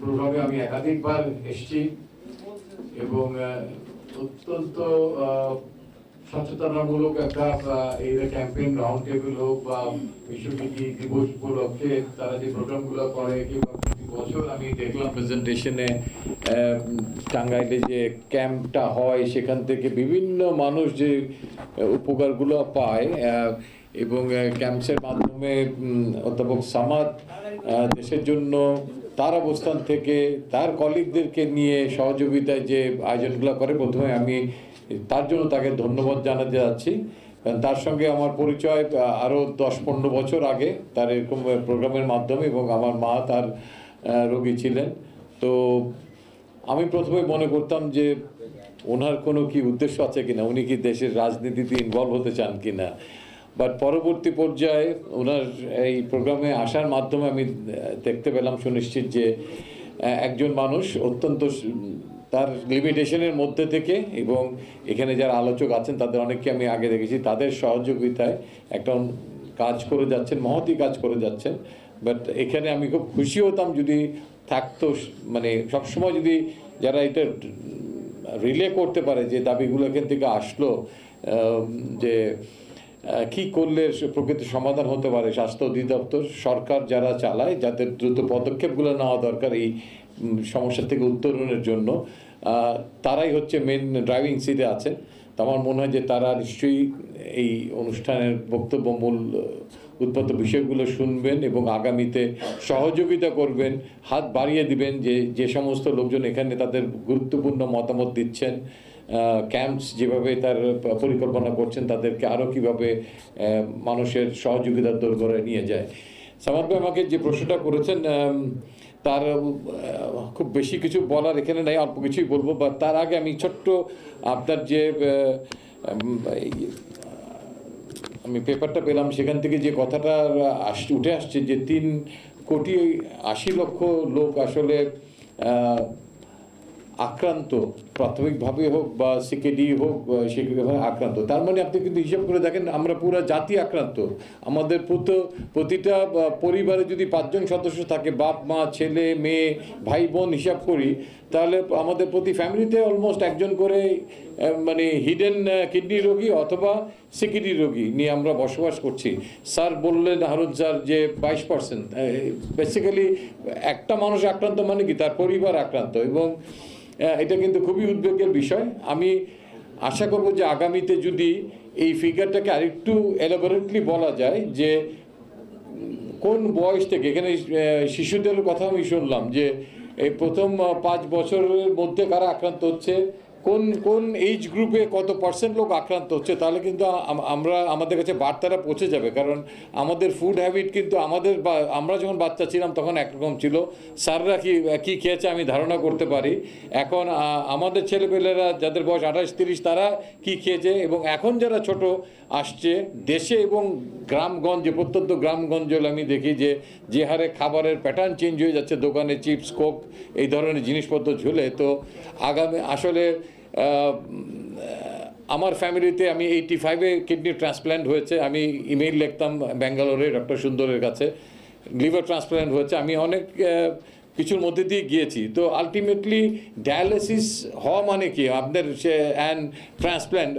প্রোগ্রামে আমি একাধিকবার এসেছি এবং অত্যন্ত সচেতনামূলক একটা এই ক্যাম্পেইন রাউন্ড টেবিল হোক বা বিশ্ব কৃষি দিবস উপলক্ষে তারা যে প্রোগ্রামগুলো করে কিংবা প্রতি বছর আমি দেখলাম প্রেজেন্টেশনে টাঙ্গাইলে যে ক্যাম্পটা হয় সেখান থেকে বিভিন্ন মানুষ যে উপকারগুলো পায় এবং ক্যাম্পসের মাধ্যমে অধ্যাপক সামাদ দেশের জন্য তার অবস্থান থেকে তার কলিগদেরকে নিয়ে সহযোগিতায় যে আয়োজনগুলো করে প্রথমে আমি তার জন্য তাকে ধন্যবাদ জানাতে যাচ্ছি। তার সঙ্গে আমার পরিচয় আরও 10-15 বছর আগে তার এরকম প্রোগ্রামের মাধ্যমে এবং আমার মা তার রোগী ছিলেন। তো আমি প্রথমে মনে করতাম যে ওনার কোনো কি উদ্দেশ্য আছে কিনা, উনি কি দেশের রাজনীতিতে ইনভলভ হতে চান কিনা, বাট পরবর্তী পর্যায়ে ওনার এই প্রোগ্রামে আসার মাধ্যমে আমি দেখতে পেলাম সুনিশ্চিত যে একজন মানুষ অত্যন্ত তার লিমিটেশনের মধ্যে থেকে এবং এখানে যারা আলোচক আছেন তাদের অনেককে আমি আগে দেখেছি তাদের সহযোগিতায় একটা কাজ করে যাচ্ছেন, মহতী কাজ করে যাচ্ছেন। বাট এখানে আমি খুব খুশি হতাম যদি থাকতো, মানে সবসময় যদি যারা এটা রিলে করতে পারে যে দাবিগুলো এখান থেকে আসলো, যে কি করলে প্রকৃত সমাধান হতে পারে, স্বাস্থ্য অধিদপ্তর সরকার যারা চালায় যাদের দ্রুত পদক্ষেপগুলো নেওয়া দরকার এই সমস্যা থেকে উত্তরণের জন্য, তারাই হচ্ছে মেন ড্রাইভিং সিটে আছেন। তো আমার মনে হয় যে তারা নিশ্চয়ই এই অনুষ্ঠানের বক্তব্য মূল উৎপন্ন বিষয়গুলো শুনবেন এবং আগামীতে সহযোগিতা করবেন, হাত বাড়িয়ে দিবেন যে সমস্ত লোকজন এখানে তাদের গুরুত্বপূর্ণ মতামত দিচ্ছেন, ক্যাম্পস যেভাবে তার পরিকল্পনা করছেন তাদেরকে আরও কীভাবে মানুষের সহযোগিতার দোরগোড়ায় নিয়ে যায়। সামাদ ভাই আমাকে যে প্রশ্নটা করেছেন তার খুব বেশি কিছু বলার এখানে নাই, অল্প কিছুই বলবো। বা তার আগে আমি ছোট্ট আপনার যে আমি পেপারটা পেলাম সেখান থেকে যে কথাটা উঠে আসছে যে 3,80,00,000 লোক আসলে আক্রান্ত, প্রাথমিকভাবে হোক বা সিকেডি হোক সেভাবে আক্রান্ত। তার মানে আপনি কিন্তু হিসাব করে দেখেন আমরা পুরো জাতি আক্রান্ত। আমাদের প্রতিটা পরিবারে যদি 5 জন সদস্য থাকে, বাপ মা ছেলে মেয়ে ভাই বোন হিসাব করি, তাহলে আমাদের প্রতি ফ্যামিলিতে অলমোস্ট একজন করে মানে হিডেন কিডনি রোগী অথবা সিকেডি রোগী নিয়ে আমরা বসবাস করছি। স্যার বললেন, হারুন স্যার, যে 22%। বেসিক্যালি একটা মানুষ আক্রান্ত মানে কি তার পরিবার আক্রান্ত, এবং এটা কিন্তু খুবই উদ্বেগের বিষয়। আমি আশা করব যে আগামীতে যদি এই ফিগারটাকে আরেকটু এলাবোরেটলি বলা যায় যে কোন বয়স থেকে, এখানে শিশুদের কথা আমি শুনলাম যে এই প্রথম 5 বছরের মধ্যে কারা আক্রান্ত হচ্ছে, কোন এইজ গ্রুপে কত % লোক আক্রান্ত হচ্ছে, তাহলে কিন্তু আমাদের কাছে বার্তাটা পৌঁছে যাবে। কারণ আমাদের ফুড হ্যাবিট কিন্তু আমরা যখন বাচ্চা ছিলাম তখন একরকম ছিল, স্যাররা কি খেয়েছে আমি ধারণা করতে পারি। এখন আমাদের ছেলেপেলেরা যাদের বয়স 28-30 তারা কি খেয়েছে, এবং এখন যারা ছোট আসছে দেশে এবং গ্রামগঞ্জে, প্রত্যন্ত গ্রামগঞ্জে আমি দেখি যে হারে খাবারের প্যাটার্ন চেঞ্জ হয়ে যাচ্ছে, দোকানে চিপস কোক এই ধরনের জিনিসপত্র ঝুলে। তো আগামী আসলে আমার ফ্যামিলিতে আমি 85-এ কিডনি ট্রান্সপ্ল্যান্ট হয়েছে। আমি ইমেইল লিখতাম ব্যাঙ্গালোরে ডক্টর সুন্দরের কাছে, লিভার ট্রান্সপ্ল্যান্ট হয়েছে। আমি অনেক কিছুর মধ্যে দিয়ে গিয়েছি। তো আলটিমেটলি ডায়ালিসিস হওয়া মানে কি আপনার and transplant,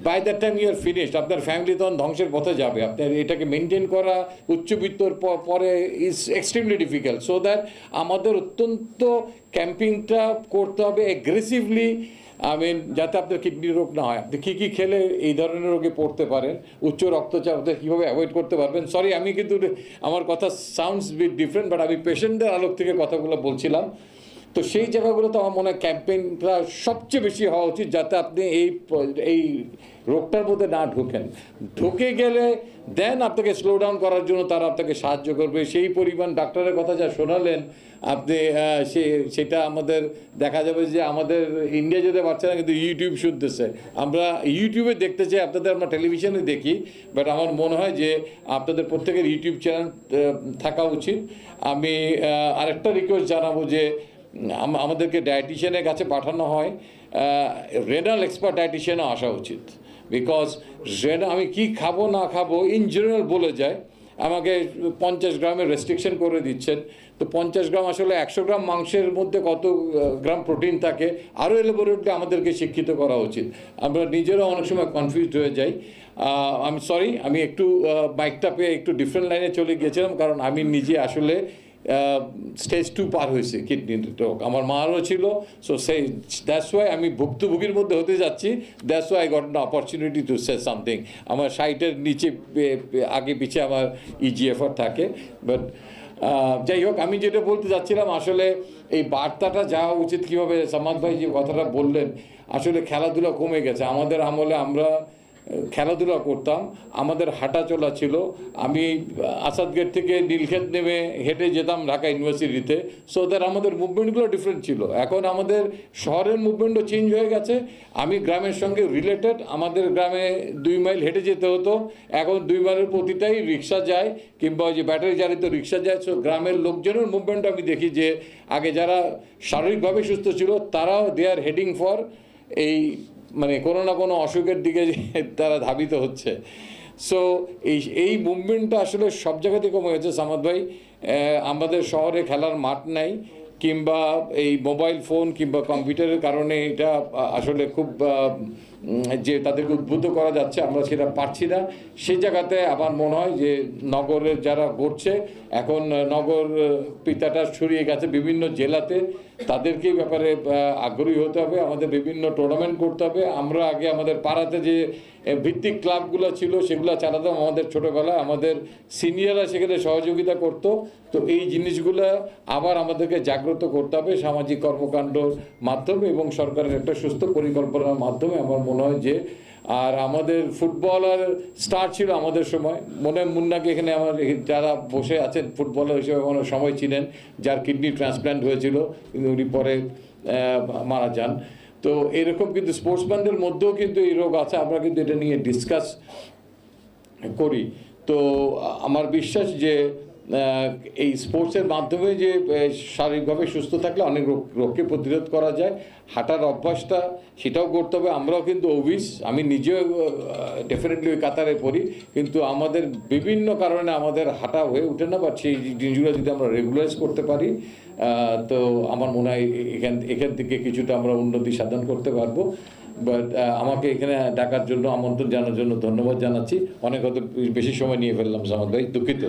by that time you are finished, আপনার ফ্যামিলি তখন ধ্বংসের পথে যাবে। আপনার এটাকে মেনটেন করা উচ্চবিত্তর পরে is extremely difficult. So that আমাদের অত্যন্ত ক্যাম্পিংটা করতে হবে অ্যাগ্রেসিভলি, যাতে আপনার কিডনি রোগ না হয়। আপনি কী খেলে এই ধরনের রোগে পড়তে পারেন, উচ্চ রক্তচাপ কীভাবে অ্যাভয়েড করতে পারবেন। সরি, আমি কিন্তু আমার কথা সাউন্ডস বিট ডিফারেন্ট, বাট আমি পেশেন্টদের আলোক থেকে কথাগুলো বলছিলাম। তো সেই জায়গাগুলোতে আমার মনে হয় ক্যাম্পেইনটা সবচেয়ে বেশি হওয়া উচিত, যাতে আপনি এই রোগটার মধ্যে না ঢুকে গেলে দেন আপনাকে স্লো ডাউন করার জন্য তারা আপনাকে সাহায্য করবে। সেই পরিমাণ ডাক্তারের কথা যা শোনালেন আপনি, সেটা আমাদের দেখা যাবে যে আমাদের ইন্ডিয়া যেতে পারছে না, কিন্তু ইউটিউব শুনতেছে। আমরা ইউটিউবে দেখতে চাই, আমরা টেলিভিশনে দেখি, বাট আমার মনে হয় যে আপনাদের প্রত্যেকের ইউটিউব চ্যানেল থাকা উচিত। আমি আরেকটা রিকোয়েস্ট জানাবো যে আমাদেরকে ডায়েটিশিয়ানের কাছে পাঠানো হয়, রেনাল এক্সপার্ট ডায়েটিশিয়ানও আসা উচিত। বিকজ আমি কি খাবো না খাবো ইন জেনারেল বলে যায়, আমাকে 50 গ্রামের রেস্ট্রিকশন করে দিচ্ছেন। তো 50 গ্রাম আসলে 100 গ্রাম মাংসের মধ্যে কত গ্রাম প্রোটিন থাকে, আরও এলাবোরেটলি আমাদেরকে শিক্ষিত করা উচিত। আমরা নিজেরাও অনেক সময় কনফিউজড হয়ে যাই। আমি সরি, আমি একটু মাইকটা পেয়ে একটু ডিফারেন্ট লাইনে চলে গিয়েছিলাম, কারণ আমি নিজে আসলে স্টেজ 2 পার হয়েছে কিডনি রোগ, আমার মারও ছিল। সো সেই দ্যাটস ওয়াই আমি ভুক্তভোগীর মধ্যে হতে যাচ্ছি। That's why I got an opportunity to say something. আমার 60-এর নিচে আগে পিছে আমার ইজিএফআর থাকে। বাট যাই হোক, আমি যেটা বলতে যাচ্ছিলাম, আসলে এই বার্তাটা যাওয়া উচিত কীভাবে, সামাদ ভাই যে কথাটা বললেন, আসলে খেলাধুলা কমে গেছে। আমাদের আমলে আমরা খেলাধুলা করতাম, আমাদের হাঁটা চলা ছিল। আমি আসাদ গেট থেকে নীলক্ষেত নেমে হেঁটে যেতাম ঢাকা ইউনিভার্সিটিতে। সো দ্যাট আমাদের মুভমেন্টগুলো ডিফারেন্ট ছিল। এখন আমাদের শহরের মুভমেন্টও চেঞ্জ হয়ে গেছে। আমি গ্রামের সঙ্গে রিলেটেড, আমাদের গ্রামে 2 মাইল হেঁটে যেতে হতো, এখন 2 মাইলের প্রতিটাই রিক্সা যায়, কিংবা ওই যে ব্যাটারি চালিত রিক্সা যায়। সো গ্রামের লোকজনের মুভমেন্ট আমি দেখি যে আগে যারা শারীরিকভাবে সুস্থ ছিল তারাও দে আর হেডিং ফর এই মানে কোনো না কোনো অসুখের দিকে তারা ধাবিত হচ্ছে। সো এই মুভমেন্টটা আসলে সব জায়গাতে কমে গেছে সামাদ ভাই। আমাদের শহরে খেলার মাঠ নাই, কিংবা এই মোবাইল ফোন কিংবা কম্পিউটারের কারণে এটা আসলে খুব যে তাদেরকে উদ্বুদ্ধ করা যাচ্ছে, আমরা সেটা পারছি না। সেই জায়গাতে আমার মনে হয় যে নগরের যারা গড়ছে, এখন নগর পিতাটা ছড়িয়ে গেছে বিভিন্ন জেলাতে, তাদেরকেই ব্যাপারে আগ্রহী হতে হবে। আমাদের বিভিন্ন টুর্নামেন্ট করতে হবে। আমরা আগে আমাদের পাড়াতে যে ভিত্তিক ক্লাবগুলো ছিল সেগুলো চালাতাম, আমাদের ছোটোবেলায় আমাদের সিনিয়ররা সেখানে সহযোগিতা করতো। তো এই জিনিসগুলো আবার আমাদেরকে জাগ্রত করতে হবে সামাজিক কর্মকাণ্ডর মাধ্যমে এবং সরকারের একটা সুস্থ পরিকল্পনার মাধ্যমে। আমার মনে হয় যে, আর আমাদের ফুটবলার স্টার ছিল আমাদের সময়, মনে হয় মুন্নাকে এখানে আমার যারা বসে আছেন ফুটবলার হিসেবে আমার সময় ছিলেন, যার কিডনি ট্রান্সপ্ল্যান্ট হয়েছিল, কিন্তু উনি পরে মারা যান। তো এরকম কিন্তু স্পোর্টসম্যানদের মধ্যেও কিন্তু এই রোগ আছে, আমরা কিন্তু এটা নিয়ে ডিসকাস করি। তো আমার বিশ্বাস যে এই স্পোর্টসের মাধ্যমে যে শারীরিকভাবে সুস্থ থাকলে অনেক রোগকে প্রতিরোধ করা যায়। হাঁটার অভ্যাসটা সেটাও করতে হবে। আমরাও কিন্তু ওবিস, আমি নিজেও ডেফিনেটলি ওই কাতারে পড়ি, কিন্তু আমাদের বিভিন্ন কারণে আমাদের হাঁটা হয়ে ওঠে না, বা সেই জিনিসগুলো যদি আমরা রেগুলারাইজ করতে পারি, তো আমার মনে হয় এখান থেকে কিছুটা আমরা উন্নতি সাধন করতে পারবো। বাট আমাকে এখানে ডাকার জন্য, আমন্ত্রণ জানার জন্য ধন্যবাদ জানাচ্ছি। অনেক হয়তো বেশি সময় নিয়ে ফেললাম সামাদ ভাই, দুঃখিত।